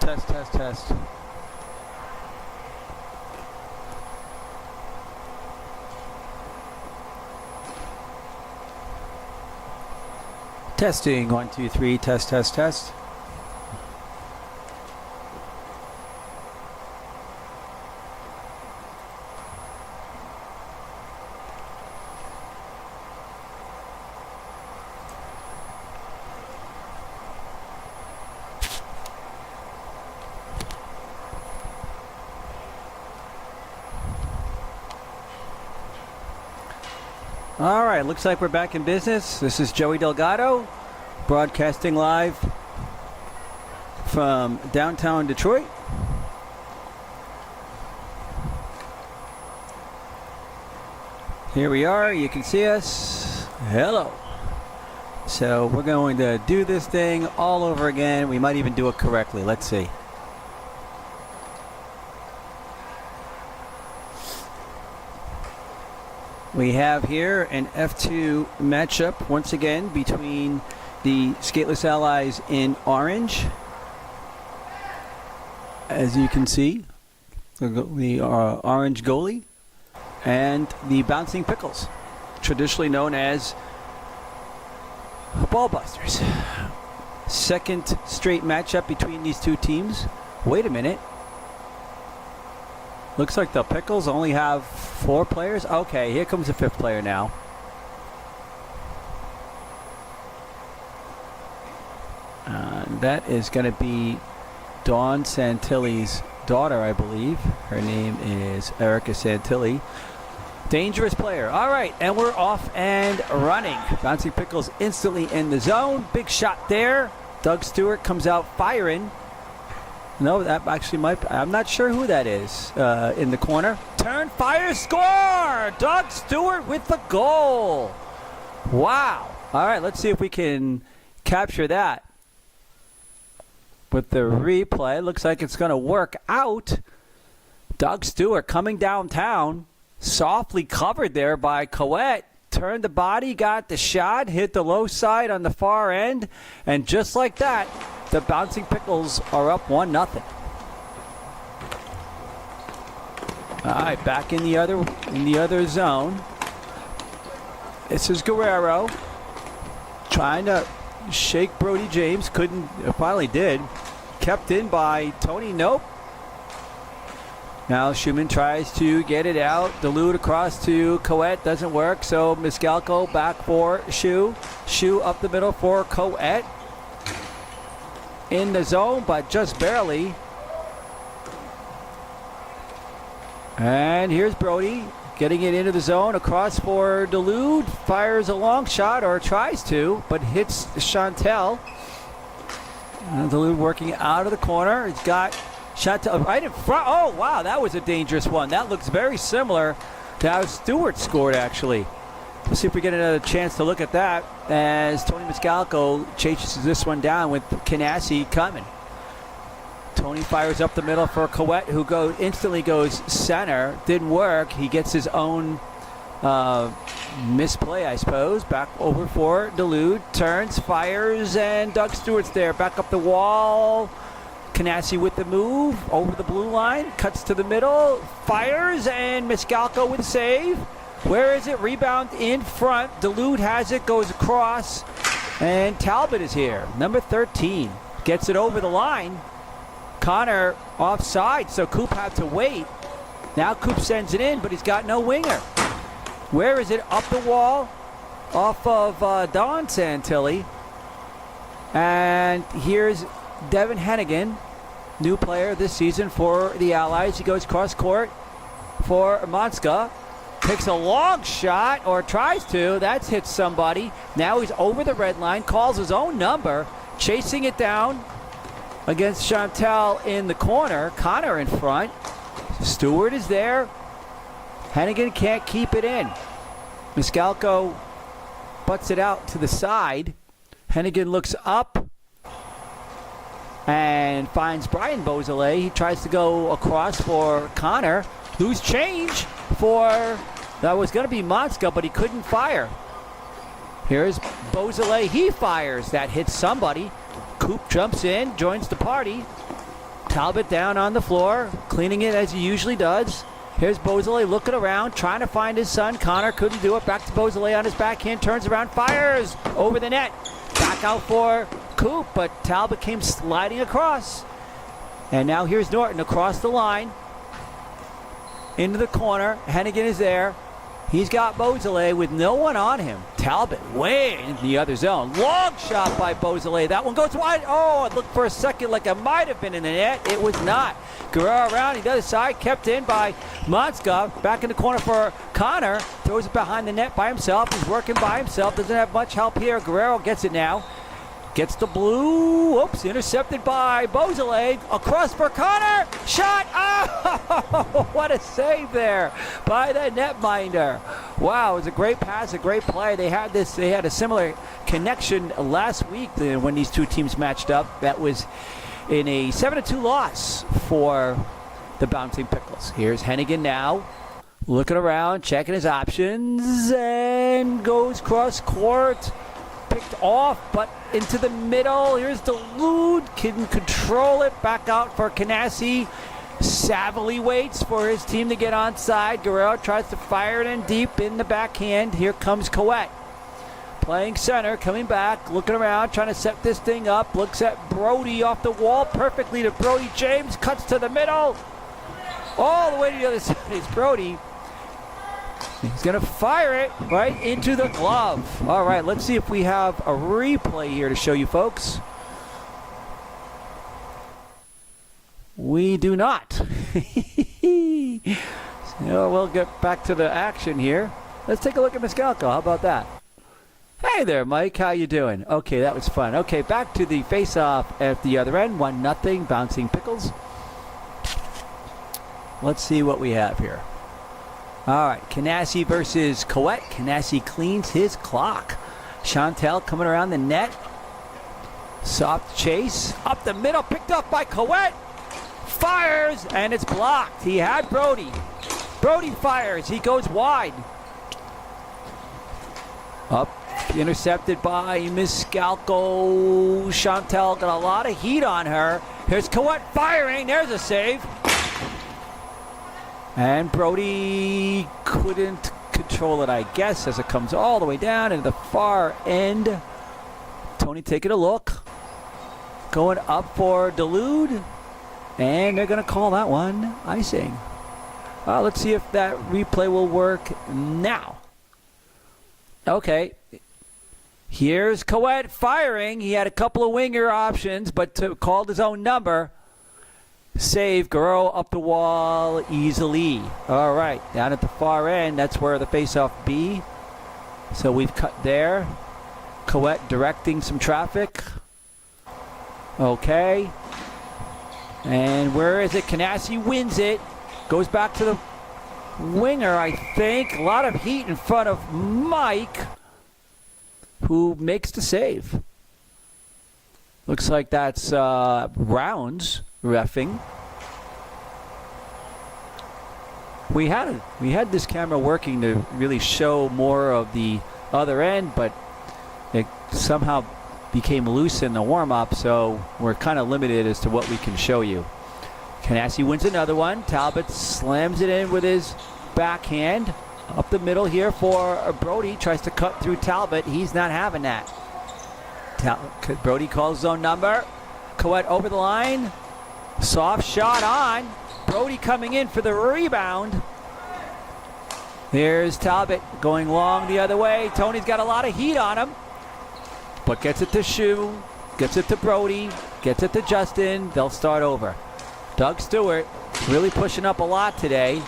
Test, test, test. Testing, 1, 2, 3, test, test, test. All right, looks like we're back in business. This is Joey Delgado, broadcasting live from downtown Detroit. Here we are. You can see us. Hello. So we're going to do this thing all over again. We might even do it correctly. Let's see. We have here an F2 matchup once again between the Skateless Allies in orange. As you can see, the orange goalie and the Bouncing Pickles, traditionally known as Ball Busters. Second straight matchup between these two teams. Wait a minute. Looks like the Pickles only have 4 players. Okay, here comes the 5th player now. That is going to be Dawn Santilli's daughter, I believe. Her name is Erica Santilli. Dangerous player. All right, and we're off and running. Bouncing Pickles instantly in the zone. Big shot there. Doug Stewart comes out firing. No, that actually might. I'm not sure who that is in the corner. Turn, fire, score! Doug Stewart with the goal. Wow. All right, let's see if we can capture that with the replay. Looks like it's going to work out. Doug Stewart coming downtown, softly covered there by Coet. Turned the body, got the shot, hit the low side on the far end, and just like that, the Bouncing Pickles are up 1-0. All right, back in the other zone. This is Guerrero trying to shake Brody James. Couldn't. Finally did. Kept in by Tony. Nope. Now Schumann tries to get it out. Dulude across to Coet. Doesn't work. So Miscalco back for Shu. Shu up the middle for Coet. In the zone, but just barely. And here's Brody getting it into the zone. Across for Dulude. Fires a long shot, or tries to, but hits Chantel. Dulude working out of the corner. He's got Chantel right in front. Oh, wow, that was a dangerous one. That looks very similar to how Stewart scored, actually. Let's see if we get another chance to look at that as Tony Miscalco chases this one down with Canassi coming. Tony fires up the middle for Coet, who instantly goes center. Didn't work. He gets his own misplay, I suppose. Back over for Dulude. Turns, fires, and Doug Stewart's there. Back up the wall. Canassi with the move over the blue line. Cuts to the middle. Fires, and Miscalco with a save. Where is it? Rebound in front. Dulude has it, goes across, and Talbot is here. Number 13 gets it over the line. Connor offside, so Coop had to wait. Now Coop sends it in, but he's got no winger. Where is it? Up the wall, off of Dawn Santilli. And here's Devin Hennigan, new player this season for the Allies. He goes cross court for Monska. Takes a long shot, or tries to. That's hit somebody. Now he's over the red line, calls his own number, chasing it down against Chantel in the corner. Connor in front. Stewart is there. Hennigan can't keep it in. Miscalco butts it out to the side. Hennigan looks up and finds Brian Beausoleil. He tries to go across for Connor. Loose change for... That was going to be Monska, but he couldn't fire. Here's Beausoleil. He fires. That hits somebody. Coop jumps in, joins the party. Talbot down on the floor, cleaning it as he usually does. Here's Beausoleil looking around, trying to find his son. Connor couldn't do it. Back to Beausoleil on his backhand, turns around, fires over the net. Back out for Coop, but Talbot came sliding across. And now here's Norton across the line. Into the corner. Hennigan is there. He's got Beausoleil with no one on him. Talbot way in the other zone. Long shot by Beausoleil. That one goes wide. Oh, it looked for a second like it might have been in the net. It was not. Guerrero around the other side, kept in by Monskov. Back in the corner for Connor. Throws it behind the net by himself. He's working by himself. Doesn't have much help here. Guerrero gets it now. Gets the blue. Oops, intercepted by Beausoleil. Across for Connor. Shot. Oh, what a save there by the netminder. Wow, it was a great pass, a great play. They had a similar connection last week when these two teams matched up. That was in a 7-2 loss for the Bouncing Pickles. Here's Hennigan now. Looking around, checking his options, and goes cross court. Picked off, but into the middle. Here's Dulude. Can control it. Back out for Canassi. Savvily waits for his team to get onside. Guerrero tries to fire it in deep in the backhand. Here comes Coet. Playing center, coming back, looking around, trying to set this thing up. Looks at Brody off the wall perfectly to Brody James. Cuts to the middle. All the way to the other side is Brody. He's going to fire it right into the glove. All right, let's see if we have a replay here to show you folks. We do not. So we'll get back to the action here. Let's take a look at Miscalco. How about that? Hey there, Mike. How you doing? Okay, that was fun. Okay, back to the face-off at the other end. 1-0, Bouncing Pickles. Let's see what we have here. All right, Canassi versus Coet. Canassi cleans his clock. Chantel coming around the net. Soft chase. Up the middle, picked up by Coet. Fires, and it's blocked. He had Brody. Brody fires. He goes wide. Up, intercepted by Miscalco. Chantel got a lot of heat on her. Here's Coet firing. There's a save. And Brody couldn't control it, I guess, as it comes all the way down into the far end. Tony taking a look. Going up for Dulude. And they're going to call that one icing. Let's see if that replay will work now. Okay. Here's Coet firing. He had a couple of winger options, but called his own number. Save. Guerrero up the wall easily. All right. Down at the far end, that's where the face-off be. So we've cut there. Coet directing some traffic. Okay. And where is it? Canassi wins it. Goes back to the winger, I think. A lot of heat in front of Mike, who makes the save. Looks like that's Rounds reffing. We had this camera working to really show more of the other end, but it somehow became loose in the warm-up, so we're kind of limited as to what we can show you. Canassi wins another one. Talbot slams it in with his backhand. Up the middle here for Brody. Tries to cut through Talbot. He's not having that. Brody calls his own number. Coet over the line. Soft shot on. Brody coming in for the rebound. Here's Talbot going long the other way. Tony's got a lot of heat on him, but gets it to Shu, gets it to Brody, gets it to Justin. They'll start over. Doug Stewart really pushing up a lot today.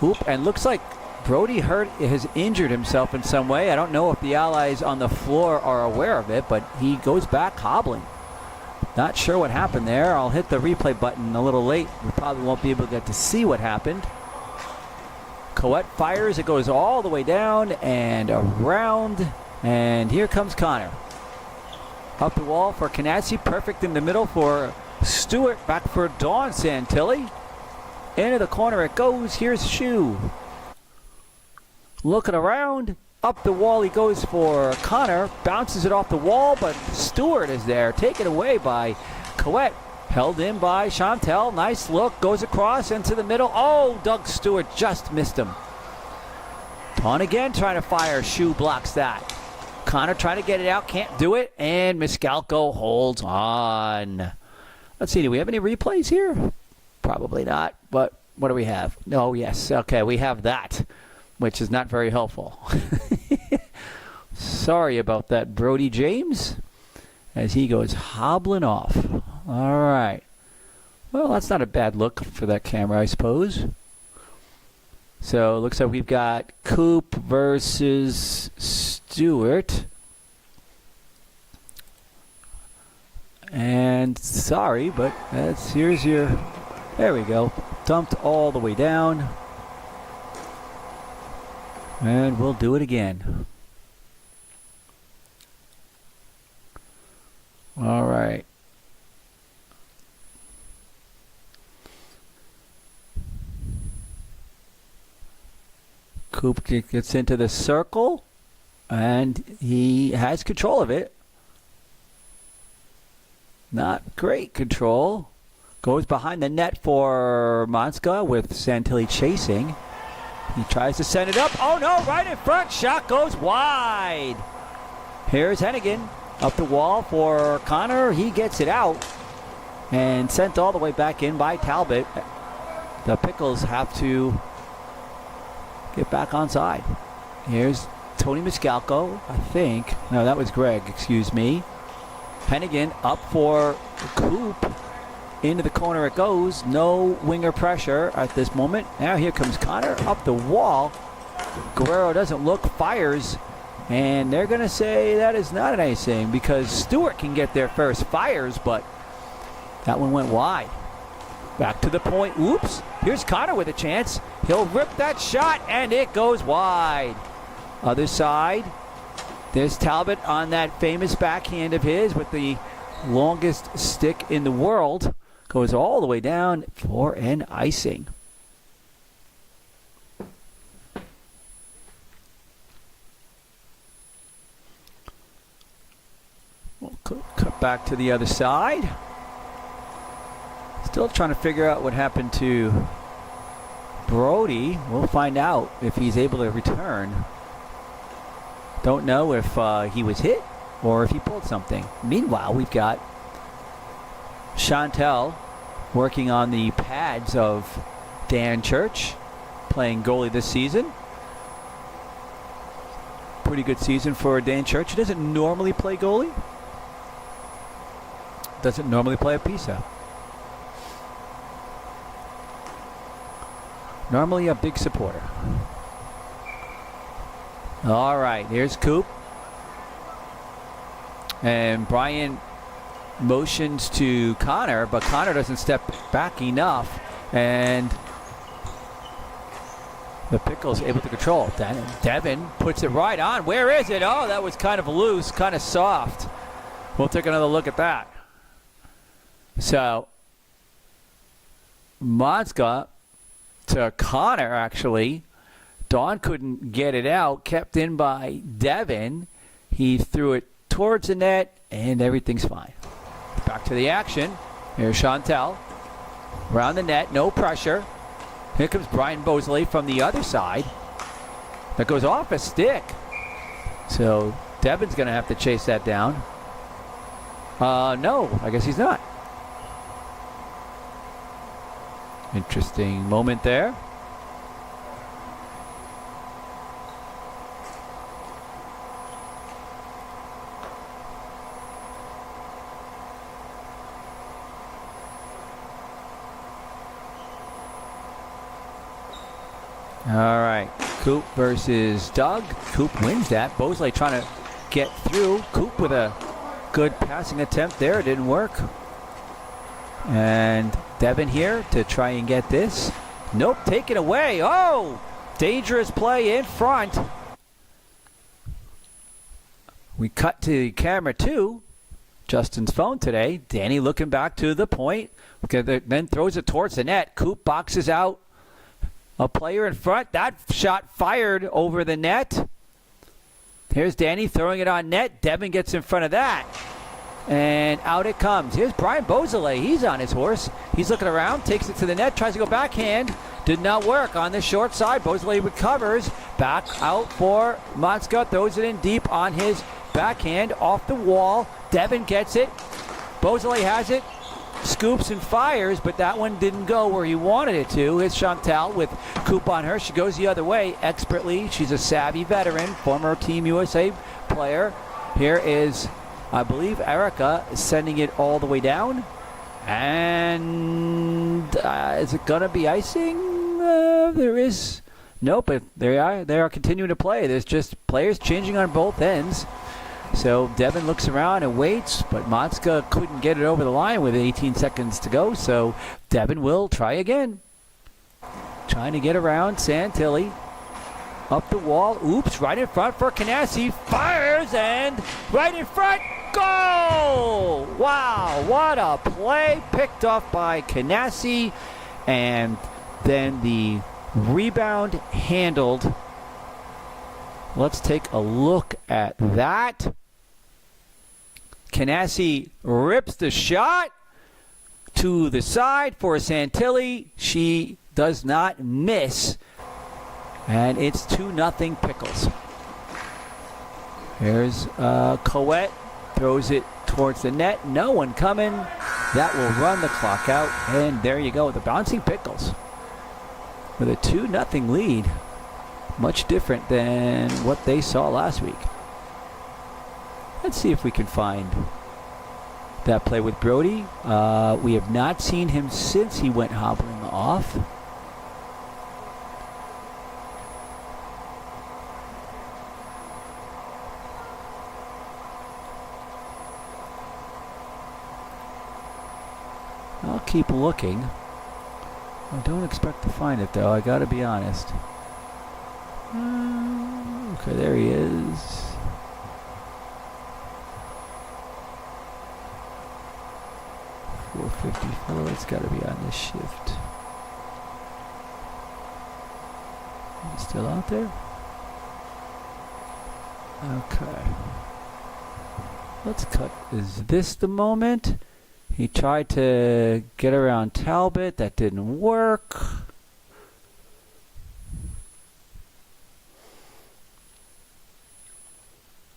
Oop, and looks like Brody has injured himself in some way. I don't know if the Allies on the floor are aware of it, but he goes back hobbling. Not sure what happened there. I'll hit the replay button a little late. We probably won't be able to get to see what happened. Coet fires. It goes all the way down and around. And here comes Connor. Up the wall for Canassi. Perfect in the middle for Stewart. Back for Dawn Santilli. Into the corner it goes. Here's Shu. Looking around. Up the wall he goes for Connor. Bounces it off the wall, but Stewart is there. Taken away by Coet. Held in by Chantel. Nice look. Goes across into the middle. Oh, Doug Stewart just missed him. Dawn again trying to fire. Shu blocks that. Connor trying to get it out. Can't do it. And Miscalco holds on. Let's see. Do we have any replays here? Probably not. But what do we have? No, yes. Okay, we have that, which is not very helpful. Sorry about that, Brody James, as he goes hobbling off. All right. Well, that's not a bad look for that camera, I suppose. So it looks like we've got Coop versus Stewart. And sorry, but here's your... There we go. Dumped all the way down. And we'll do it again. All right. Coop gets into the circle, and he has control of it. Not great control. Goes behind the net for Monska with Santilli chasing. He tries to send it up. Oh no, right in front. Shot goes wide. Here's Hennigan up the wall for Connor. He gets it out and sent all the way back in by Talbot. The Pickles have to get back on side. Here's Tony Miscalco, I think. No, that was Greg, excuse me. Hennigan up for Coop. Into the corner it goes. No winger pressure at this moment. Now here comes Connor up the wall. Guerrero doesn't look, fires. And they're going to say that is not an icing because Stewart can get there first. Fires, but that one went wide. Back to the point. Oops. Here's Connor with a chance. He'll rip that shot, and it goes wide. Other side. There's Talbot on that famous backhand of his with the longest stick in the world. Goes all the way down for an icing. We'll cut back to the other side. Still trying to figure out what happened to Brody. We'll find out if he's able to return. Don't know if he was hit or if he pulled something. Meanwhile, we've got Chantel working on the pads of Dan Church, playing goalie this season. Pretty good season for Dan Church. He doesn't normally play goalie. Doesn't normally play a Pisa. Normally a big supporter. All right, here's Coop. And Brian motions to Connor, but Connor doesn't step back enough. And the Pickles able to control. Devin puts it right on. Where is it? Oh, that was kind of loose, kind of soft. We'll take another look at that. So, Monska to Connor, actually. Dawn couldn't get it out. Kept in by Devin. He threw it towards the net, and everything's fine. Back to the action. Here's Chantel. Around the net, no pressure. Here comes Brian Bosley from the other side. That goes off a stick. So Devin's going to have to chase that down. No, I guess he's not. Interesting moment there. All right, Coop versus Doug. Coop wins that. Bosley trying to get through. Coop with a good passing attempt there. It didn't work. And Devin here to try and get this. Nope, taken away. Oh, dangerous play in front. We cut to camera 2. Justin's phone today. Danny looking back to the point. Then throws it towards the net. Coop boxes out a player in front. That shot fired over the net. Here's Danny throwing it on net. Devin gets in front of that. And out it comes. Here's Brian Beausoleil. He's on his horse. He's looking around, takes it to the net, tries to go backhand. Did not work on the short side. Beausoleil recovers. Back out for Motska. Throws it in deep on his backhand. Off the wall. Devin gets it. Beausoleil has it. Scoops and fires, but that one didn't go where he wanted it to. Here's Chantal with Coop on her. She goes the other way expertly. She's a savvy veteran, former Team USA player. Here is, I believe, Erica sending it all the way down. And is it going to be icing? There is. Nope, but they are continuing to play. There's just players changing on both ends. So Devin looks around and waits, but Motska couldn't get it over the line with 18 seconds to go, so Devin will try again. Trying to get around Santilli. Up the wall. Oops, right in front for Canassi. Fires and right in front. Goal! Wow, what a play. Picked off by Canassi. And then the rebound handled. Let's take a look at that. Canassi rips the shot to the side for Santilli. She does not miss. And it's 2-0 Pickles. Here's Coette. Throws it towards the net. No one coming. That will run the clock out. And there you go. The bouncing Pickles with a 2-0 lead. Much different than what they saw last week. Let's see if we can find that play with Brody. We have not seen him since he went hobbling off. I'll keep looking. I don't expect to find it though, I gotta be honest. Okay, there he is. $4.54. It's got to be on this shift. He's still out there? Okay. Let's cut. Is this the moment? He tried to get around Talbot. That didn't work.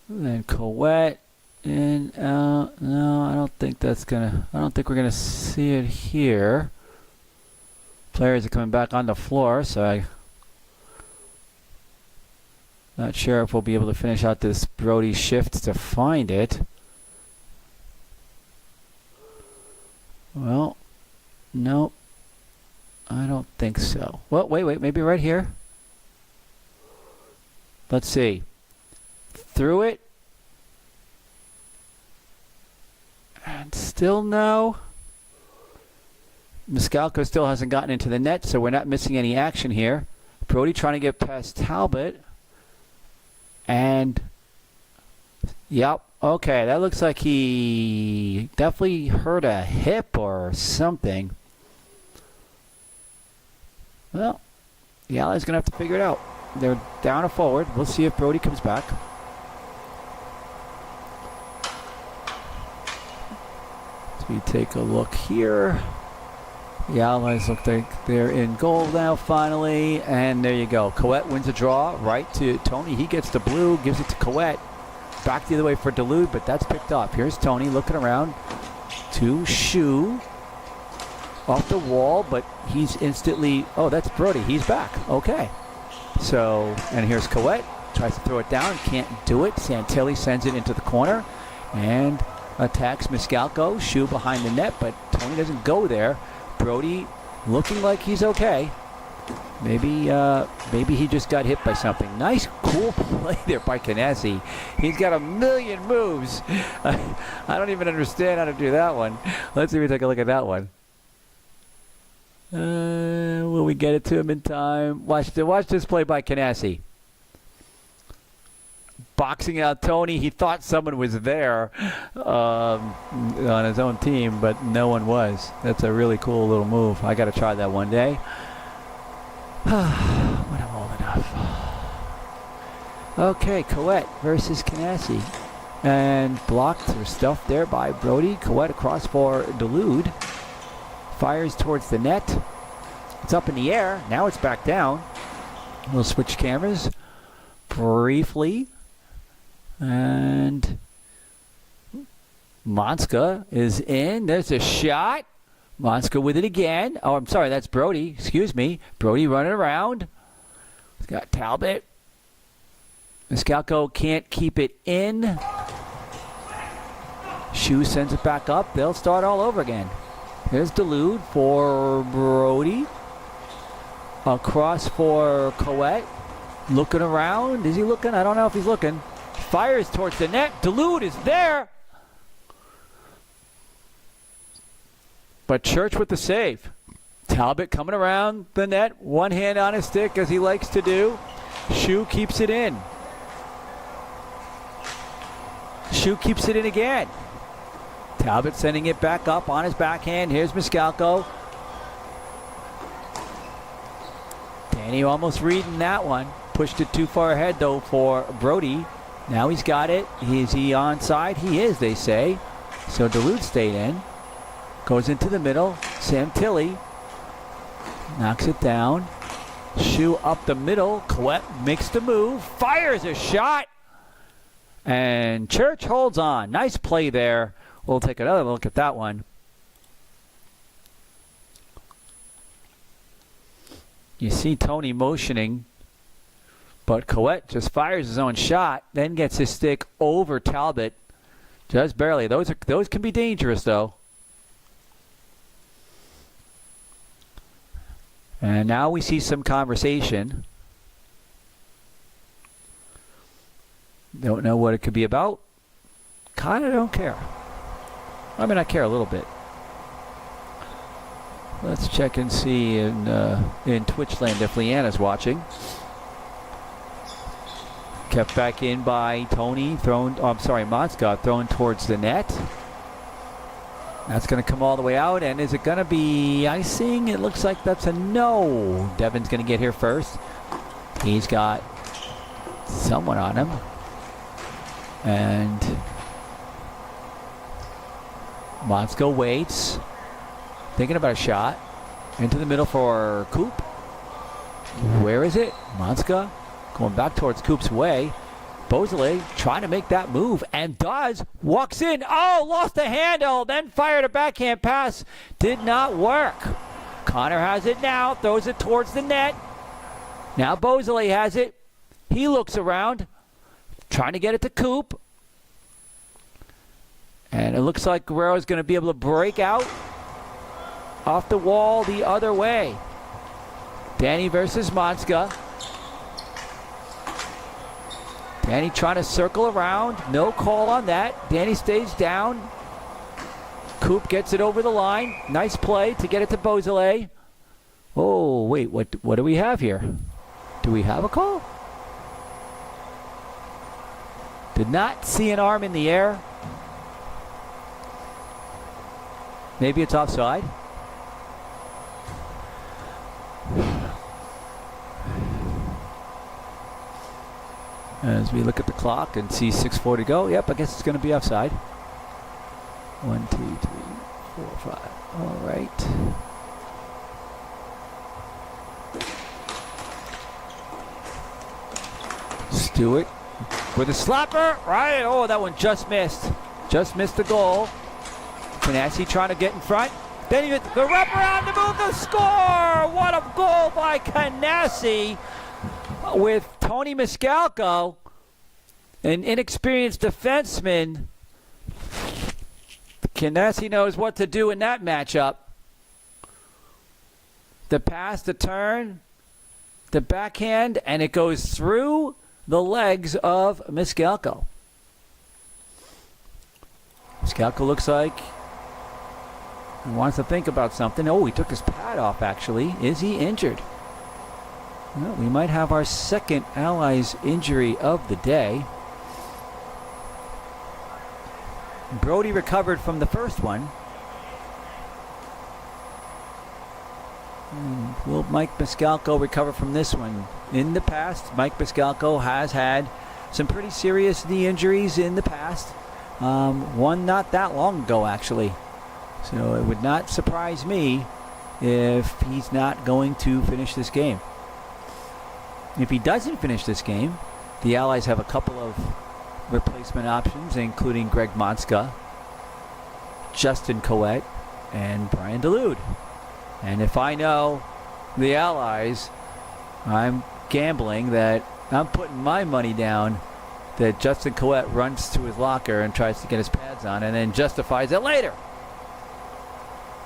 And then Coette. And no, I don't think that's gonna. I don't think we're gonna see it here. Players are coming back on the floor, so I'm not sure if we'll be able to finish out this Brody shift to find it. Well, nope. I don't think so. Well, wait, maybe right here. Let's see. Through it. And still no. Miscalco still hasn't gotten into the net, so we're not missing any action here. Brody trying to get past Talbot. And, yep, okay, that looks like he definitely hurt a hip or something. Well, the Allies going to have to figure it out. They're down or forward. We'll see if Brody comes back. So we take a look here. The Allies look like they're in goal now finally. And there you go. Coette wins a draw right to Tony. He gets the blue, gives it to Coette. Back the other way for Duluth, but that's picked up. Here's Tony looking around to Shu. Off the wall, but he's instantly... Oh, that's Brody. He's back. Okay. So, and here's Coette. Tries to throw it down. Can't do it. Santilli sends it into the corner. And attacks Miscalco. Shu behind the net, but Tony doesn't go there. Brody looking like he's okay. Maybe he just got hit by something. Nice, cool play there by Canassi. He's got a million moves. I don't even understand how to do that one. Let's see if we take a look at that one. Will we get it to him in time? Watch this play by Canassi. Boxing out Tony. He thought someone was there on his own team, but no one was. That's a really cool little move. I got to try that one day. When I'm old enough. Okay, Coet versus Canassi. And blocked or stuffed there by Brody. Coet across for Dulude. Fires towards the net. It's up in the air. Now it's back down. We'll switch cameras briefly. And Monska is in. There's a shot. Monska with it again. Oh, I'm sorry. That's Brody. Excuse me. Brody running around. He's got Talbot. Miscalco can't keep it in. Shu sends it back up. They'll start all over again. Here's Dulude for Brody. Across for Coet. Looking around. Is he looking? I don't know if he's looking. Fires towards the net. Dulude is there. But Church with the save. Talbot coming around the net. One hand on his stick as he likes to do. Shu keeps it in. Shu keeps it in again. Talbot sending it back up on his backhand. Here's Miscalco. Danny almost reading that one. Pushed it too far ahead, though, for Brody. Now he's got it. Is he onside? He is, they say. So Dulude stayed in. Goes into the middle. Sam Tilley knocks it down. Shu up the middle. Coet makes the move. Fires a shot. And Church holds on. Nice play there. We'll take another look at that one. You see Tony motioning, but Coet just fires his own shot, then gets his stick over Talbot. Just barely. Those can be dangerous, though. And now we see some conversation. Don't know what it could be about. Kind of don't care. I mean, I care a little bit. Let's check and see in Twitchland if Leanna's watching. Kept back in by Tony. Monska thrown towards the net. That's going to come all the way out. And is it going to be icing? It looks like that's a no. Devin's going to get here first. He's got someone on him. And Monska waits. Thinking about a shot. Into the middle for Coop. Where is it? Monska going back towards Coop's way. Beausoleil trying to make that move and does. Walks in. Oh, lost the handle. Then fired a backhand pass. Did not work. Connor has it now. Throws it towards the net. Now Beausoleil has it. He looks around. Trying to get it to Coop. And it looks like Guerrero's going to be able to break out off the wall the other way. Danny versus Monska. Danny trying to circle around. No call on that. Danny stays down. Coop gets it over the line. Nice play to get it to Beausoleil. Oh, wait. What do we have here? Do we have a call? Did not see an arm in the air. Maybe it's offside. As we look at the clock and see 6:4 to go, yep, I guess it's going to be offside. 1, 2, 3, 4, 5. All right. Stewart with a slapper. Right. Oh, that one just missed. Just missed the goal. Canassi trying to get in front. Then the wraparound to move the score. What a goal by Canassi with Tony Miscalco, an inexperienced defenseman. Canassi knows what to do in that matchup. The pass, the turn, the backhand, and it goes through the legs of Miscalco. Miscalco looks like he wants to think about something. Oh, he took his pad off, actually. Is he injured? Well, we might have our second Allies injury of the day. Brody recovered from the first one. Will Mike Maniscalco recover from this one? In the past, Mike Maniscalco has had some pretty serious knee injuries in the past. One not that long ago, actually. So it would not surprise me if he's not going to finish this game. If he doesn't finish this game, the Allies have a couple of replacement options, including Greg Monska, Justin Coet, and Brian Dulude. And if I know the Allies, I'm gambling that I'm putting my money down that Justin Coet runs to his locker and tries to get his pads on and then justifies it later,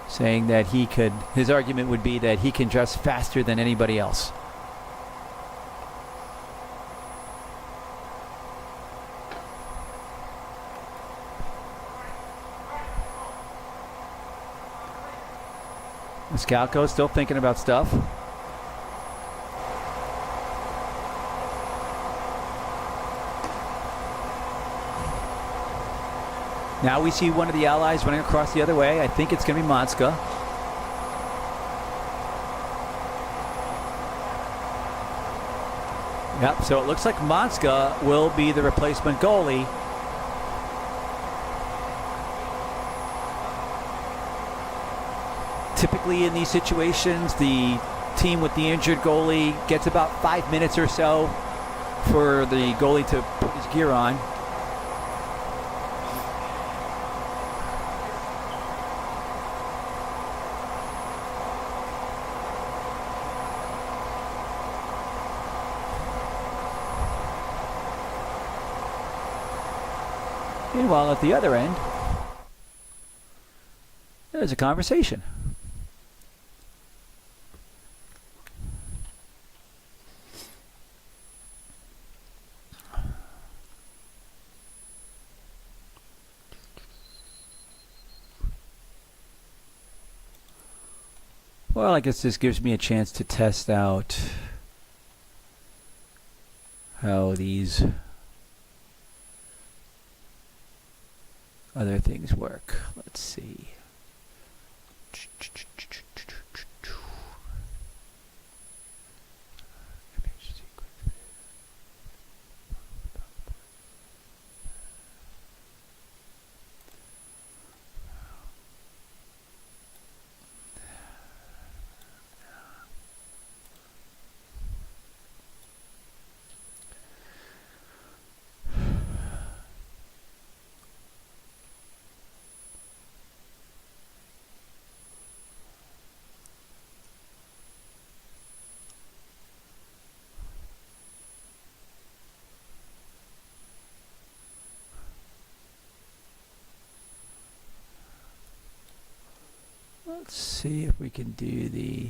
saying that his argument would be that he can dress faster than anybody else. Maniscalco still thinking about stuff. Now we see one of the Allies running across the other way. I think it's going to be Monska. Yep, so it looks like Monska will be the replacement goalie. Typically in these situations, the team with the injured goalie gets about 5 minutes or so for the goalie to put his gear on. Meanwhile, at the other end, there's a conversation. Well, I guess this gives me a chance to test out how these other things work. Let's see. Let's see if we can do the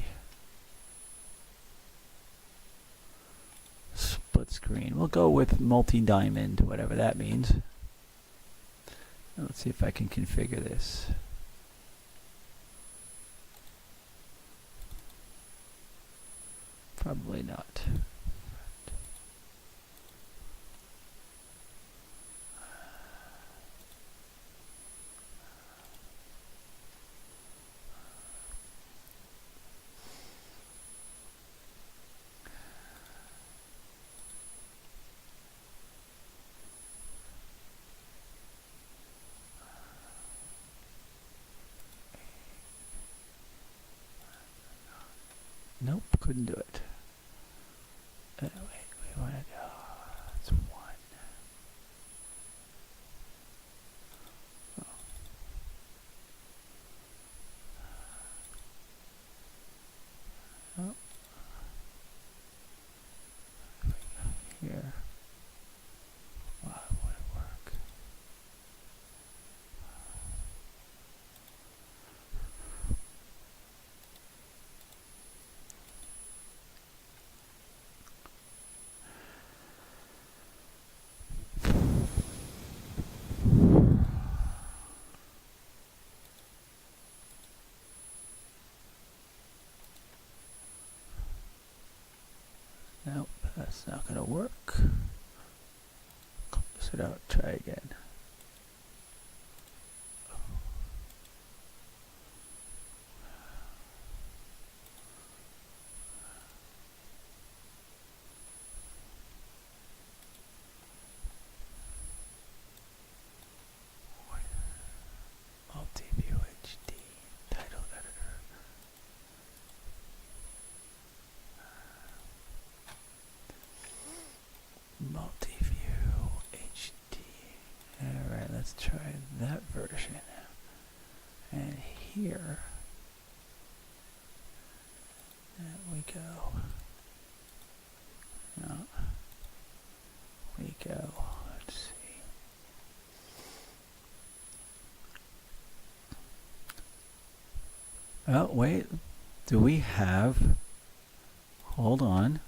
split screen. We'll go with multi-diamond, whatever that means. Let's see if I can configure this. Probably not. Nope, couldn't do it. Wait, we want to go. It's 1. Oh. Oh. Here. Why would it work? Nope, that's not going to work. Close it out, try again. let's try that version. And here, there we go. No, we go. Let's see. Oh, wait. Do we have... Hold on.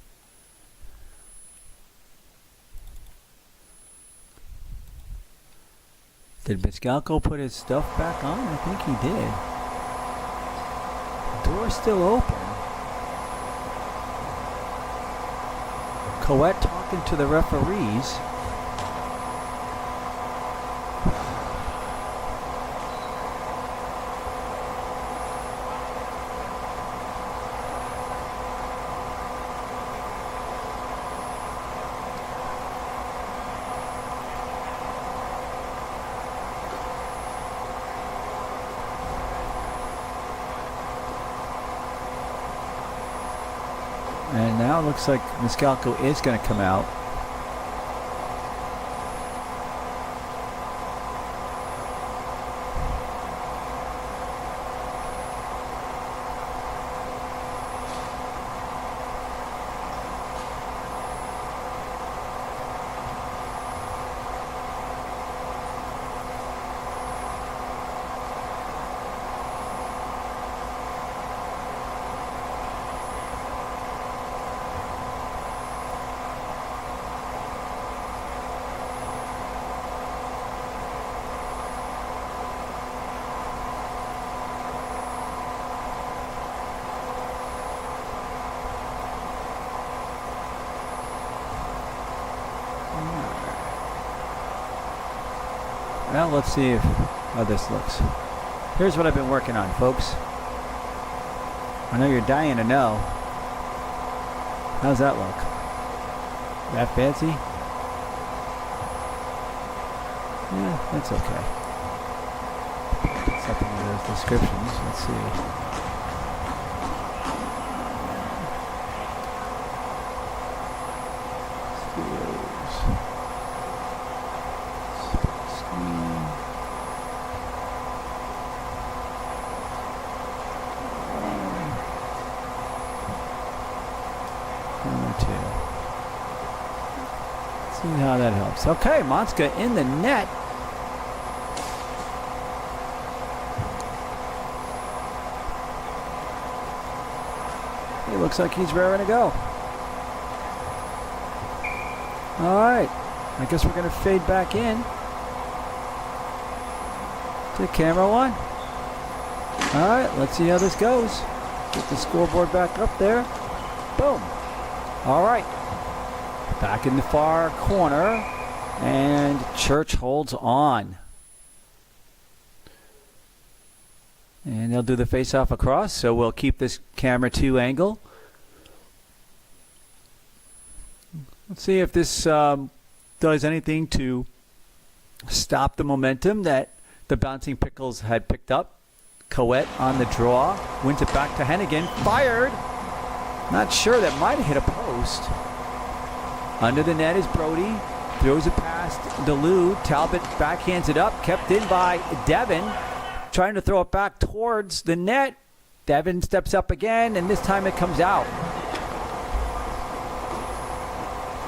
Did Vizcalco put his stuff back on? I think he did. The door's still open. Coët talking to the referees. And now it looks like Vizcalco is going to come out. Well, let's see how this looks. Here's what I've been working on, folks. I know you're dying to know. How's that look? That fancy? Yeah, that's okay. Something in those descriptions. Let's see. See how that helps. Okay, Monska in the net. It looks like he's raring to go. All right, I guess we're going to fade back in to camera one. All right, let's see how this goes. Get the scoreboard back up there. Boom. All right. Back in the far corner, and Church holds on. And they'll do the face-off across, so we'll keep this camera 2 angle. Let's see if this does anything to stop the momentum that the Bouncing Pickles had picked up. Coët on the draw, wins it back to Hennigan, fired. Not sure, that might have hit a post. Under the net is Brody. Throws it past Dulude. Talbot backhands it up. Kept in by Devin. Trying to throw it back towards the net. Devin steps up again, and this time it comes out.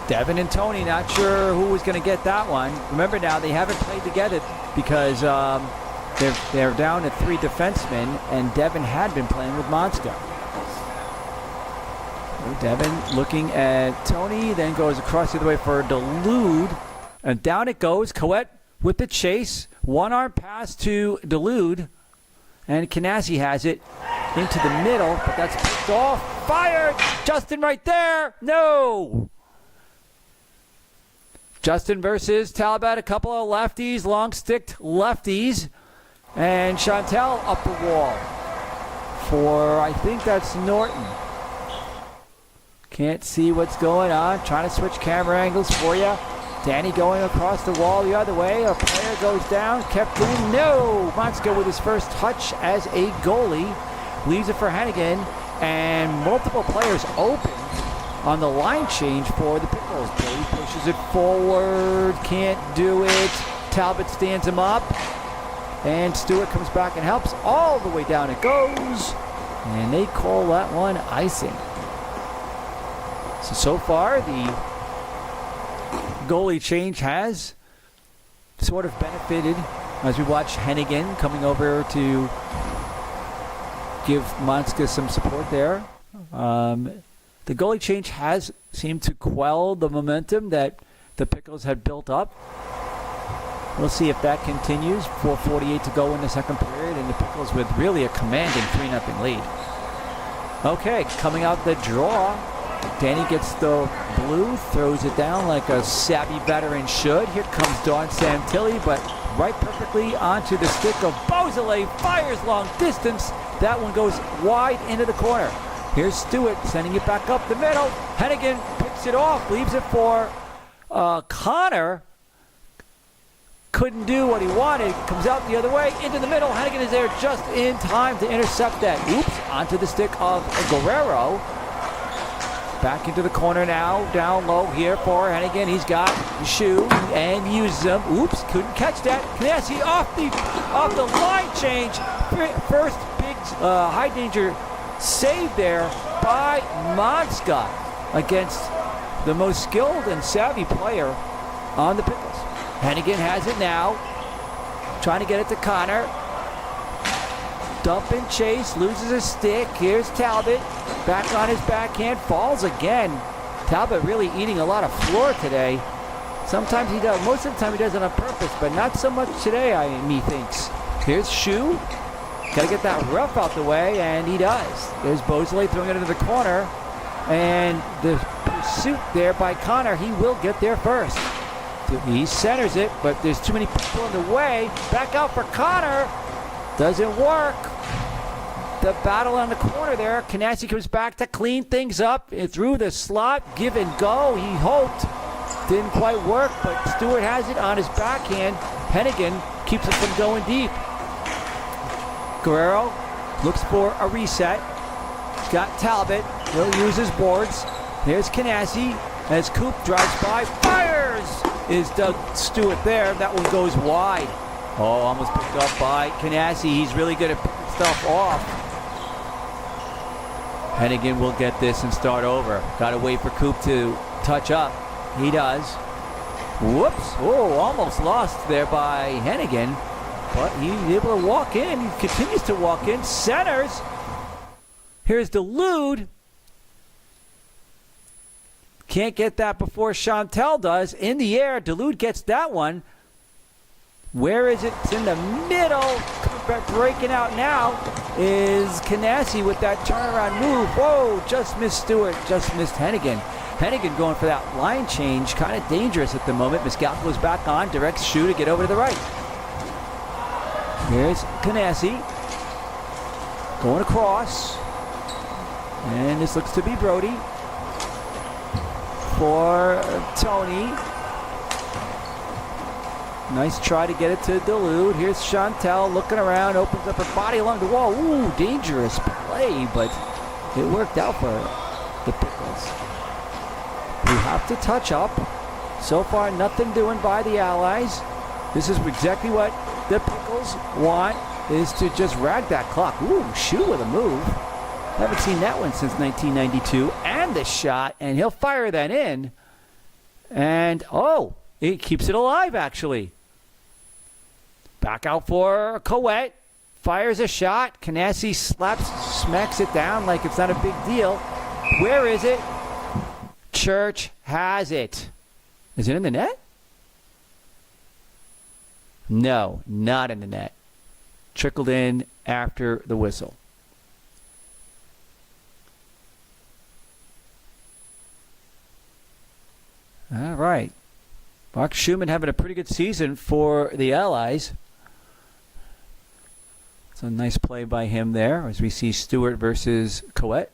Devin and Tony, not sure who was going to get that one. Remember now, they haven't played together because they're down to 3 defensemen, and Devin had been playing with Monska. Devin looking at Tony, then goes across the other way for Dulude. And down it goes. Coët with the chase. One-arm pass to Dulude. And Canassi has it into the middle, but that's picked off. Fired! Justin right there! No! Justin versus Talbot. A couple of lefties, long-sticked lefties. And Chantel up the wall for, I think that's Norton. Can't see what's going on. Trying to switch camera angles for you. Danny going across the wall the other way. A player goes down. Kept in. No! Monska with his first touch as a goalie. Leaves it for Hennigan. And multiple players open on the line change for the Pickles. Brady pushes it forward. Can't do it. Talbot stands him up. And Stewart comes back and helps. All the way down it goes. And they call that one icing. So far, the goalie change has sort of benefited as we watch Hennigan coming over to give Monska some support there. The goalie change has seemed to quell the momentum that the Pickles had built up. We'll see if that continues. 4:48 to go in the second period, and the Pickles with really a commanding 3-0 lead. Okay, coming out the draw, Danny gets the blue, throws it down like a savvy veteran should. Here comes Don Santilli, but right perfectly onto the stick of Beausoleil, fires long distance. That one goes wide into the corner. Here's Stewart sending it back up the middle. Hennigan picks it off, leaves it for Connor. Couldn't do what he wanted. Comes out the other way into the middle. Hennigan is there just in time to intercept that. Oops, onto the stick of Guerrero. Back into the corner now, down low here for Hennigan. He's got the shoe and uses them. Oops, couldn't catch that. Canassi off the line change. First big high danger save there by Monska against the most skilled and savvy player on the Pickles. Hennigan has it now, trying to get it to Connor. Dump and chase, loses his stick. Here's Talbot, back on his backhand, falls again. Talbot really eating a lot of floor today. Sometimes he does, most of the time he does it on purpose, but not so much today, methinks. Here's Shu, got to get that rough out the way, and he does. There's Beausoleil throwing it into the corner, and the pursuit there by Connor, he will get there first. He centers it, but there's too many people in the way. Back out for Connor. Doesn't work. The battle on the corner there. Canassi comes back to clean things up. Through the slot, give and go. He hoped. Didn't quite work, but Stewart has it on his backhand. Hennigan keeps it from going deep. Guerrero looks for a reset. Got Talbot. He'll use his boards. There's Canassi as Coop drives by. Fires! Is Doug Stewart there. That one goes wide. Oh, almost picked up by Canassi. He's really good at picking stuff off. Hennigan will get this and start over. Got to wait for Coop to touch up. He does. Whoops. Oh, almost lost there by Hennigan. But he's able to walk in. He continues to walk in. Centers. Here's Dulude. Can't get that before Chantel does. In the air, Dulude gets that one. Where is it? It's in the middle. Breaking out now is Canassi with that turnaround move. Whoa, just missed Stewart, just missed Hennigan. Hennigan going for that line change, kind of dangerous at the moment. Miscalco goes back on, directs Shu to get over to the right. Here's Canassi going across. And this looks to be Brody. For Tony. Nice try to get it to Dulude. Here's Chantel looking around, opens up her body along the wall. Ooh, dangerous play, but it worked out for the Pickles. We have to touch up. So far, nothing doing by the Allies. This is exactly what the Pickles want, is to just rag that clock. Ooh, Shu with a move. Haven't seen that one since 1992. And the shot, and he'll fire that in. And, oh, he keeps it alive, actually. Back out for Coet. Fires a shot. Canassi smacks it down like it's not a big deal. Where is it? Church has it. Is it in the net? No, not in the net. Trickled in after the whistle. All right. Mark Schumann having a pretty good season for the Allies. It's a nice play by him there as we see Stewart versus Coet.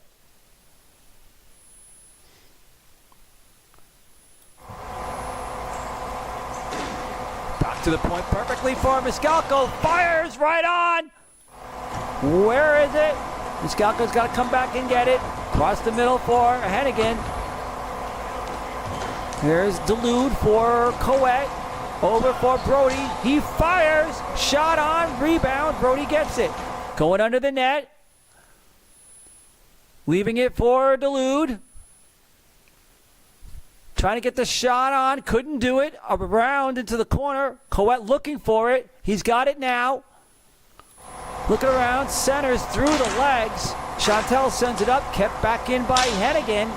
Back to the point perfectly for Miscalco. Fires right on. Where is it? Miscalco's got to come back and get it. Across the middle for Hennigan. There's Dulude for Coet. Over for Brody. He fires. Shot on. Rebound. Brody gets it. Going under the net. Leaving it for Dulude. Trying to get the shot on. Couldn't do it. Around into the corner. Coet looking for it. He's got it now. Looking around. Centers through the legs. Chantel sends it up. Kept back in by Hennigan.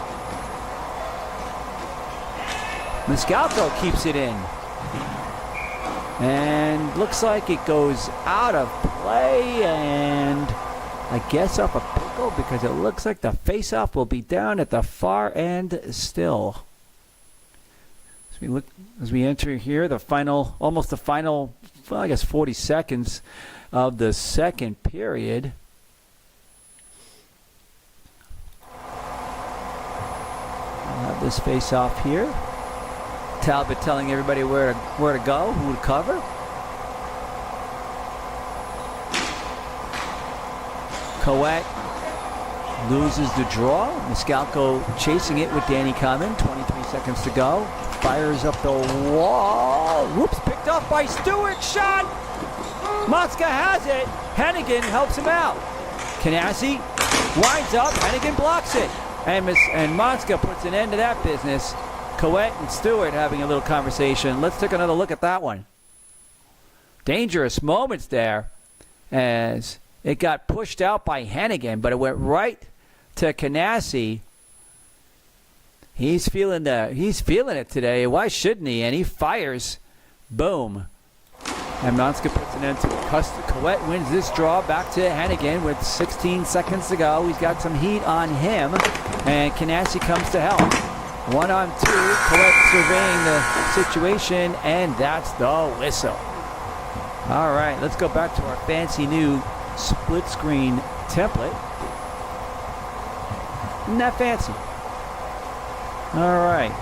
Miscalco keeps it in. And looks like it goes out of play, and I guess off a pickle, because it looks like the face-off will be down at the far end still. As we enter here, almost the final, well, I guess 40 seconds of the second period. I'll have this face-off here. Talbot telling everybody where to go, who to cover. Coet loses the draw. Miscalco chasing it with Danny Cummins. 23 seconds to go. Fires up the wall. Whoops, picked off by Stewart. Shot! Motska has it. Hennigan helps him out. Canassi winds up. Hennigan blocks it. And Motska puts an end to that business. Coet and Stewart having a little conversation. Let's take another look at that one. Dangerous moments there as it got pushed out by Hennigan, but it went right to Canassi. He's feeling it today. Why shouldn't he? And he fires. Boom. And Monska puts an end to it. Coet wins this draw back to Hennigan with 16 seconds to go. He's got some heat on him, and Canassi comes to help. 1-on-2, Coet surveying the situation, and that's the whistle. All right, let's go back to our fancy new split screen template. Isn't that fancy? All right,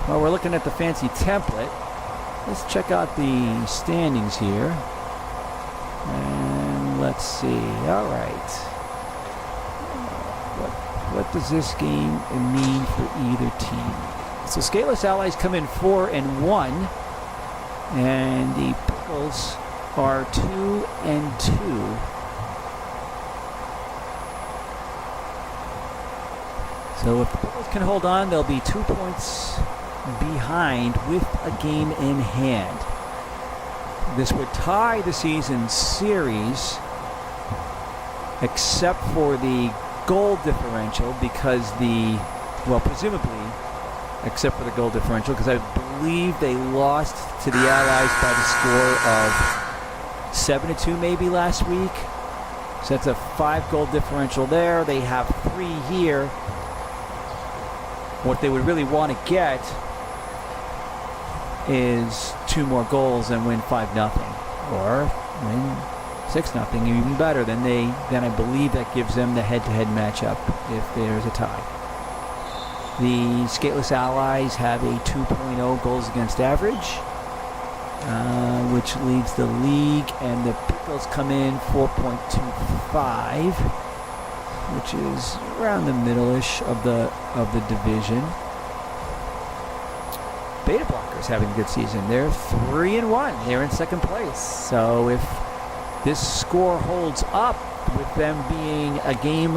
while we're looking at the fancy template, let's check out the standings here. And let's see, all right. What does this game mean for either team? So Scaleless Allies come in 4-1, and the Pickles are 2-2. So if the Pickles can hold on, they'll be 2 points behind with a game in hand. This would tie the season series, except for the goal differential, because presumably, except for the goal differential, because I believe they lost to the Allies by the score of 7-2 maybe last week. So that's a 5-goal differential there. They have 3 here. What they would really want to get is 2 more goals and win 5-0, or win 6-0, even better. Then I believe that gives them the head-to-head matchup if there's a tie. The Scaleless Allies have a 2.0 goals against average, which leads the league, and the Pickles come in 4.25, which is around the middle-ish of the division. Beta Blockers having a good season. They're 3-1. They're in second place. So if this score holds up with them being a game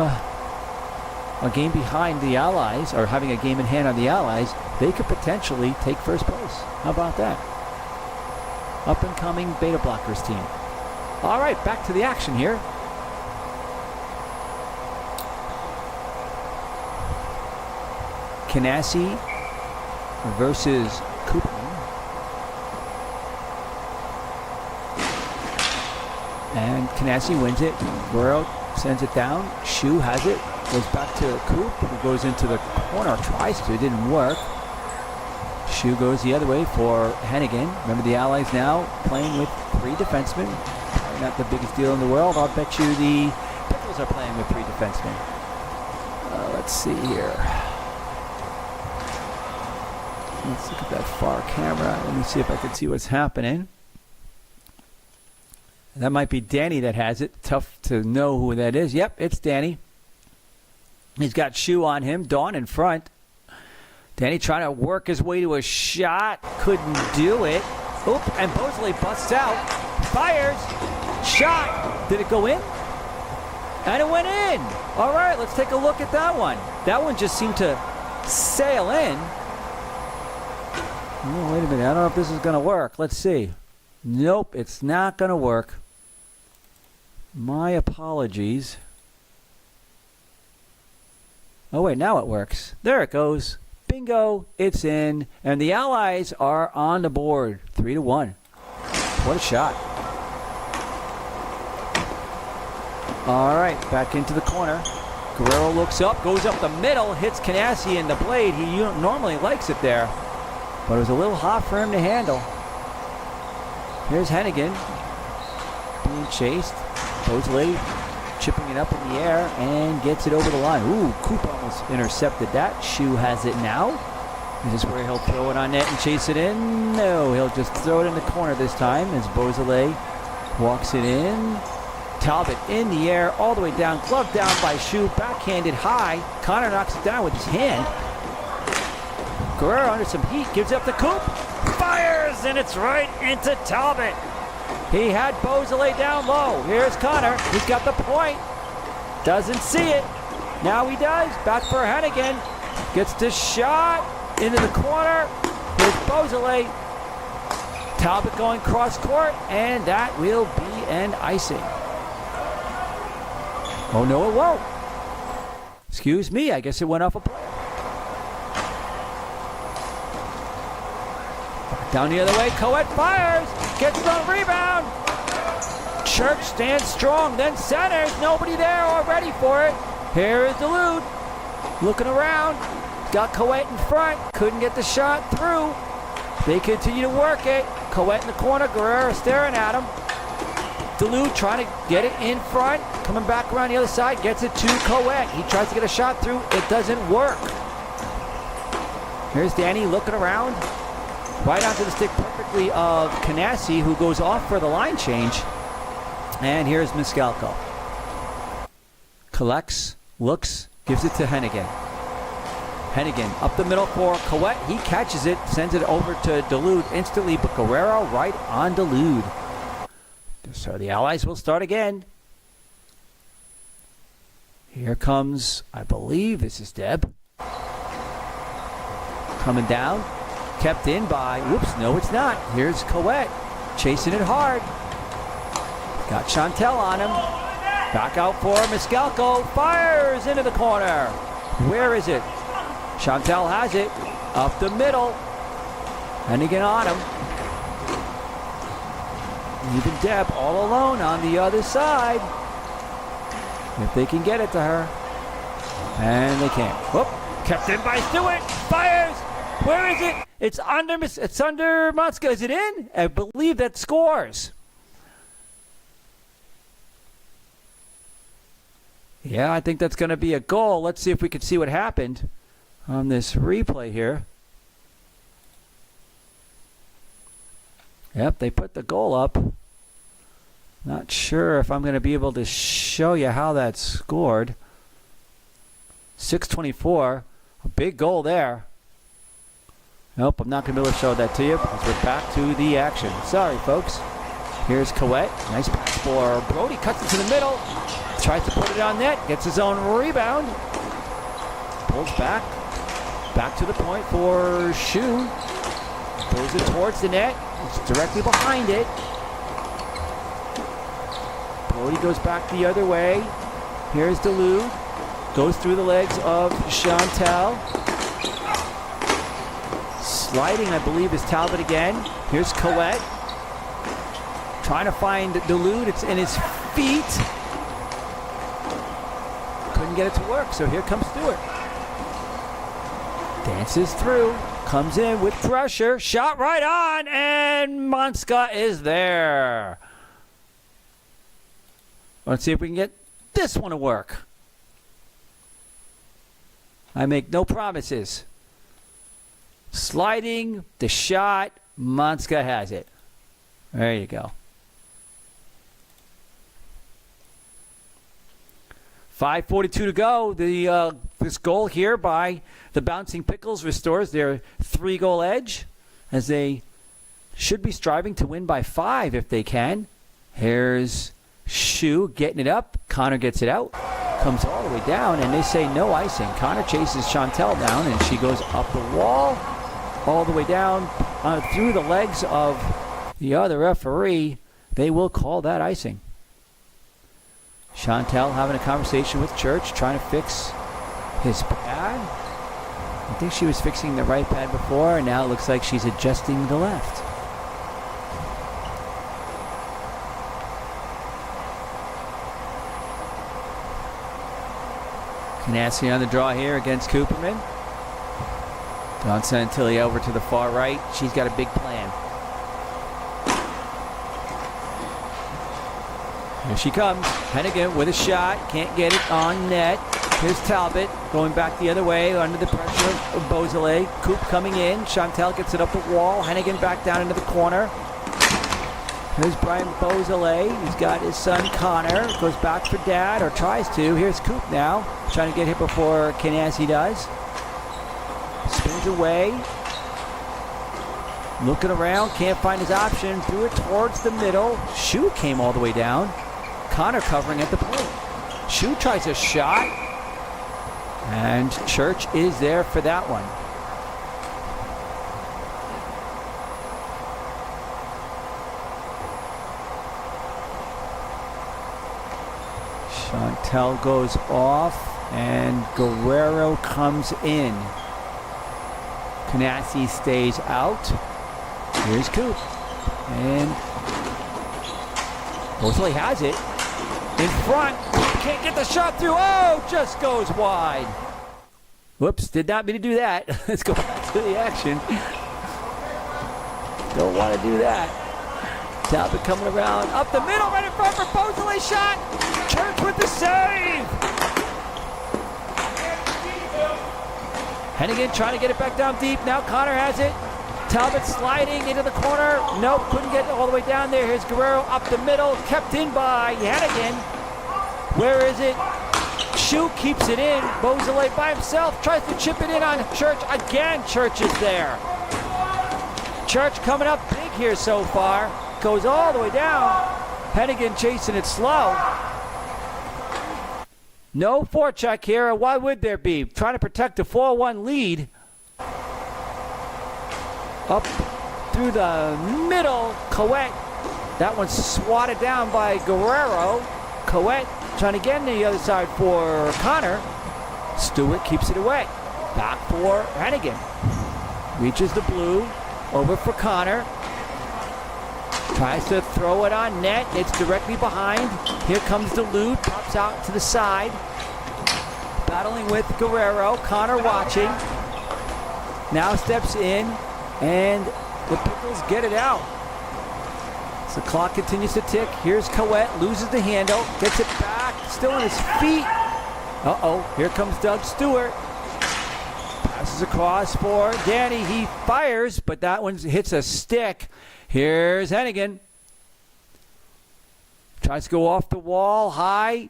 behind the Allies, or having a game in hand on the Allies, they could potentially take first place. How about that? Up and coming Beta Blockers team. All right, back to the action here. Canassi versus Cooper. And Canassi wins it. Burrow sends it down. Shu has it. Goes back to Coop, who goes into the corner. Tries to. It didn't work. Shu goes the other way for Hennigan. Remember, the Allies now playing with 3 defensemen. Probably not the biggest deal in the world. I'll bet you the Pickles are playing with 3 defensemen. Let's see here. Let's look at that far camera. Let me see if I can see what's happening. That might be Danny that has it. Tough to know who that is. Yep, it's Danny. He's got Shu on him. Dawn in front. Danny trying to work his way to a shot. Couldn't do it. Oop, and Bosley busts out. Fires. Shot. Did it go in? And it went in. All right, let's take a look at that one. That one just seemed to sail in. Oh, wait a minute. I don't know if this is going to work. Let's see. Nope, it's not going to work. My apologies. Oh, wait, now it works. There it goes. Bingo, it's in. And the Allies are on the board. 3-1. What a shot. All right, back into the corner. Guerrero looks up, goes up the middle, hits Canassi in the blade. He normally likes it there, but it was a little hot for him to handle. Here's Hennigan being chased. Bosley chipping it up in the air and gets it over the line. Ooh, Coop almost intercepted that. Shu has it now. Is this where he'll throw it on net and chase it in? No, he'll just throw it in the corner this time as Beausoleil walks it in. Talbot in the air, all the way down, glove down by Shu, backhanded high. Connor knocks it down with his hand. Guerrero under some heat, gives up the Coop, fires, and it's right into Talbot. He had Beausoleil down low. Here's Connor, he's got the point. Doesn't see it. Now he does, back for Hennigan. Gets the shot into the corner. Here's Beausoleil. Talbot going cross court, and that will be an icing. Oh, no, it won't. Excuse me, I guess it went off a player. Down the other way, Coet fires, gets the rebound. Church stands strong, then centers, nobody there or ready for it. Here is Duluth, looking around, got Coet in front, couldn't get the shot through. They continue to work it. Coet in the corner, Guerrero staring at him. Duluth trying to get it in front, coming back around the other side, gets it to Coet. He tries to get a shot through, it doesn't work. Here's Danny looking around, right onto the stick perfectly of Canassi, who goes off for the line change. And here's Miscalco. Collects, looks, gives it to Hennigan. Hennigan up the middle for Coet. He catches it, sends it over to Duluth instantly, but Guerrero right on Duluth. So the Allies will start again. Here comes, I believe this is Deb. Coming down. Kept in by, whoops, no it's not. Here's Coet. Chasing it hard. Got Chantel on him. Back out for Miscalco. Fires into the corner. Where is it? Chantel has it. Up the middle. Hennigan on him. Even Deb all alone on the other side. If they can get it to her. And they can't. Whoop. Kept in by Stewart. Fires. Where is it? It's under Motska. Is it in? I believe that scores. Yeah, I think that's going to be a goal. Let's see if we can see what happened on this replay here. Yep, they put the goal up. Not sure if I'm going to be able to show you how that scored. 6:24, a big goal there. Nope, I'm not going to be able to show that to you because we're back to the action. Sorry, folks. Here's Coet. Nice pass for Brody. Cuts it to the middle. Tries to put it on net. Gets his own rebound. Pulls back. Back to the point for Shu. Throws it towards the net. It's directly behind it. Brody goes back the other way. Here's Duluth. Goes through the legs of Chantel. Sliding, I believe, is Talbot again. Here's Coet. Trying to find Duluth. It's in his feet. Couldn't get it to work, so here comes Stewart. Dances through. Comes in with pressure. Shot right on, and Monska is there. Let's see if we can get this one to work. I make no promises. Sliding, the shot, Monska has it. There you go. 5:42 to go. This goal here by the Bouncing Pickles restores their 3-goal edge as they should be striving to win by 5 if they can. Here's Shu getting it up. Connor gets it out. Comes all the way down, and they say no icing. Connor chases Chantel down, and she goes up the wall, all the way down through the legs of the other referee. They will call that icing. Chantel having a conversation with Church, trying to fix his pad. I think she was fixing the right pad before, and now it looks like she's adjusting the left. Canassi on the draw here against Cooperman. Dawn Santilli over to the far right. She's got a big plan. Here she comes. Hennigan with a shot. Can't get it on net. Here's Talbot going back the other way under the pressure of Beausoleil. Coop coming in. Chantel gets it up the wall. Hennigan back down into the corner. Here's Brian Beausoleil. He's got his son Connor. Goes back for dad, or tries to. Here's Coop now. Trying to get hit before Canassi does. Spins away. Looking around. Can't find his option. Threw it towards the middle. Shu came all the way down. Connor covering at the point. Shu tries a shot. And Church is there for that one. Chantel goes off, and Guerrero comes in. Canassi stays out. Here's Coop. And Beausoleil has it. In front. Can't get the shot through. Oh, just goes wide. Whoops, did not mean to do that. Let's go back to the action. Don't want to do that. Talbot coming around. Up the middle, right in front for Beausoleil shot. Church with the save. Hennigan trying to get it back down deep. Now Connor has it. Talbot sliding into the corner. Nope, couldn't get it all the way down there. Here's Guerrero up the middle. Kept in by Hennigan. Where is it? Shu keeps it in. Beausoleil by himself. Tries to chip it in on Church. Again, Church is there. Church coming up big here so far. Goes all the way down. Hennigan chasing it slow. No forecheck here. Why would there be? Trying to protect a 4-1 lead. Up through the middle. Coet. That one's swatted down by Guerrero. Coet trying to get on the other side for Connor. Stewart keeps it away. Back for Hennigan. Reaches the blue. Over for Connor. Tries to throw it on net. It's directly behind. Here comes Duluth. Pops out to the side. Battling with Guerrero. Connor watching. Now steps in. And the Pickles get it out. So the clock continues to tick. Here's Coet. Loses the handle. Gets it back. Still on his feet. Uh-oh. Here comes Doug Stewart. Passes across for Danny. He fires, but that one hits a stick. Here's Hennigan. Tries to go off the wall, high.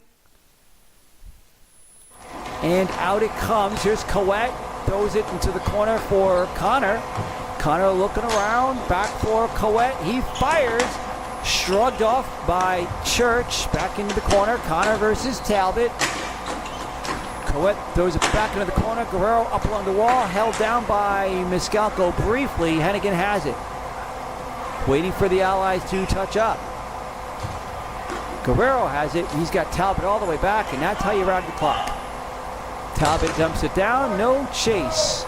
And out it comes. Here's Coet. Throws it into the corner for Connor. Connor looking around. Back for Coet. He fires. Shrugged off by Church. Back into the corner. Connor versus Talbot. Coet throws it back into the corner. Guerrero up along the wall. Held down by Miscalco briefly. Hennigan has it. Waiting for the Allies to touch up. Guerrero has it. He's got Talbot all the way back, and that's how you round the clock. Talbot dumps it down. No chase.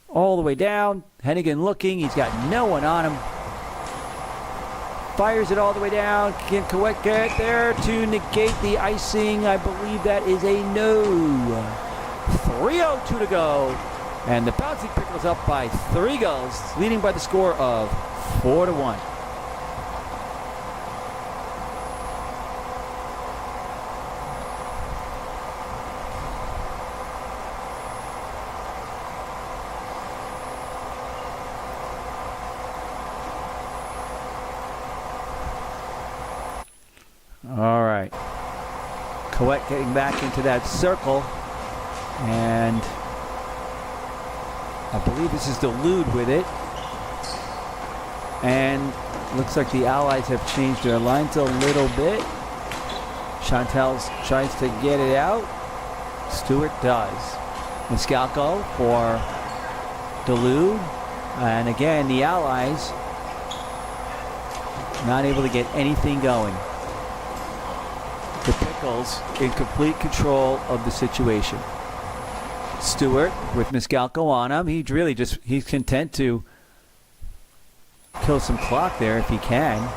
All the way down. Hennigan looking. He's got no one on him. Fires it all the way down. Can Coet get there to negate the icing? I believe that is a no. 3:02 to go. And the Bouncing Pickles up by 3 goals, leading by the score of 4-1. All right. Coet getting back into that circle. And I believe this is Dulude with it. And looks like the Allies have changed their lines a little bit. Chantel tries to get it out. Stewart does. Miscalco for Dulude. And again, the Allies not able to get anything going. The Pickles in complete control of the situation. Stewart with Miscalco on him. He's content to kill some clock there if he can.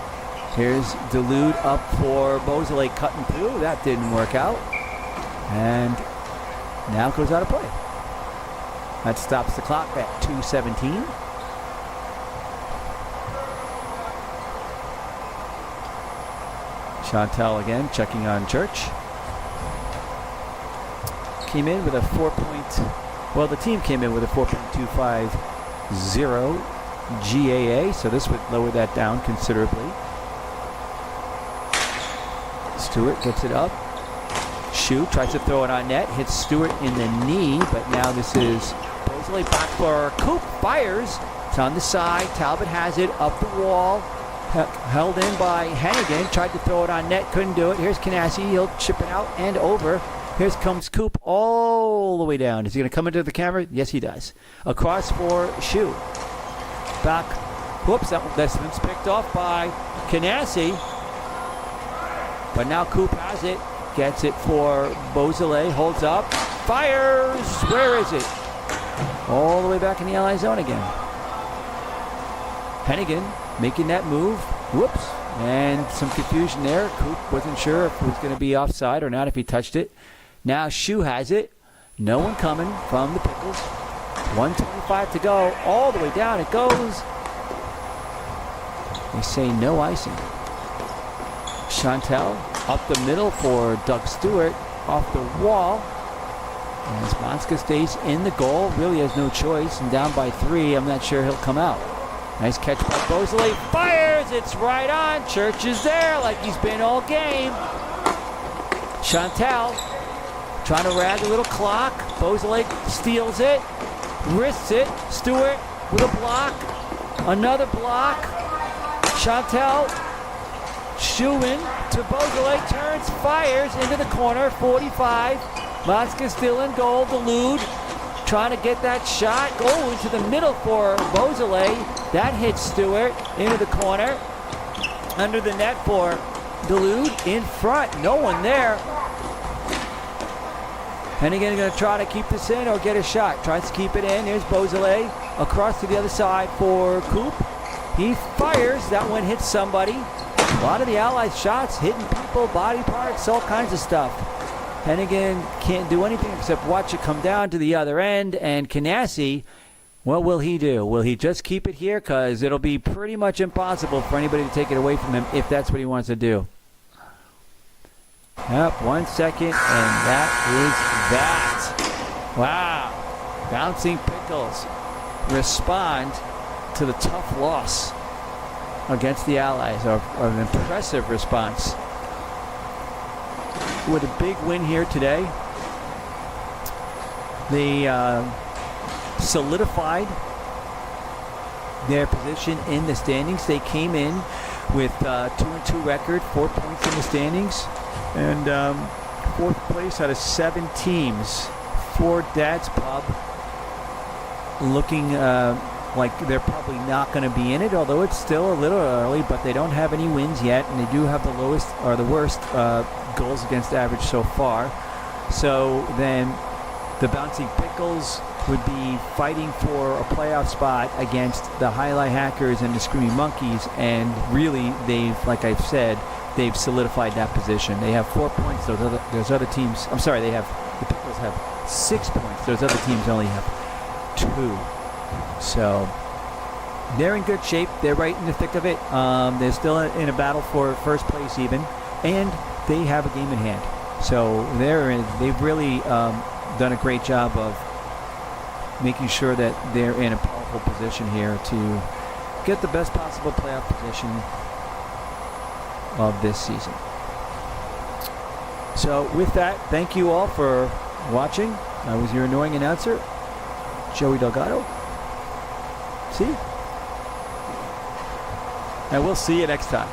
Here's Dulude up for Beausoleil cutting through. That didn't work out. And now it goes out of play. That stops the clock at 2:17. Chantel again checking on Church. Came in with a the team came in with a 4.250 GAA, so this would lower that down considerably. Stewart gets it up. Shu tries to throw it on net, hits Stewart in the knee, but now this is Beausoleil back for Coop, fires. It's on the side. Talbot has it up the wall. Held in by Hennigan. Tried to throw it on net, couldn't do it. Here's Canassi. He'll chip it out and over. Here comes Coop all the way down. Is he going to come into the camera? Yes, he does. Across for Shu. Back. Whoops, that's been picked off by Canassi. But now Coop has it. Gets it for Beausoleil. Holds up. Fires. Where is it? All the way back in the Ally zone again. Hennigan making that move. Whoops. And some confusion there. Coop wasn't sure if it was going to be offside or not if he touched it. Now Shu has it. No one coming from the Pickles. 1:25 to go. All the way down it goes. They say no icing. Chantel up the middle for Doug Stewart. Off the wall. As Monska stays in the goal. Really has no choice. And down by 3. I'm not sure he'll come out. Nice catch by Beausoleil. Fires! It's right on. Church is there like he's been all game. Chantel trying to rag a little clock. Beausoleil steals it. Wrists it. Stewart with a block. Another block. Chantel shooing to Beausoleil. Turns. Fires into the corner. 45. Monska still in goal. Dulude trying to get that shot. Oh, into the middle for Beausoleil. That hits Stewart into the corner. Under the net for Dulude. In front. No one there. Hennigan going to try to keep this in or get a shot. Tries to keep it in. Here's Beausoleil. Across to the other side for Coop. He fires. That one hits somebody. A lot of the Allies shots hitting people, body parts, all kinds of stuff. Hennigan can't do anything except watch it come down to the other end. And Canassi, what will he do? Will he just keep it here? Because it'll be pretty much impossible for anybody to take it away from him if that's what he wants to do. Yep, 1 second, and that is that. Wow. Bouncing Pickles respond to the tough loss against the Allies. An impressive response. With a big win here today, they solidified their position in the standings. They came in with 2-2 record, 4 points in the standings, and 4th place out of 7 teams. For Dad's Pub, looking like they're probably not going to be in it, although it's still a little early, but they don't have any wins yet, and they do have the lowest or the worst goals against average so far. So then the Bouncing Pickles would be fighting for a playoff spot against the Highlight Hackers and the Screaming Monkeys, and really they've, like I've said, they've solidified that position. They have 4 points. Those other teams, I'm sorry, the Pickles have 6 points. Those other teams only have 2. So they're in good shape. They're right in the thick of it. They're still in a battle for first place even, and they have a game in hand. So they've really done a great job of making sure that they're in a powerful position here to get the best possible playoff position of this season. So with that, thank you all for watching. I was your annoying announcer, Joey Delgado. See you. And we'll see you next time.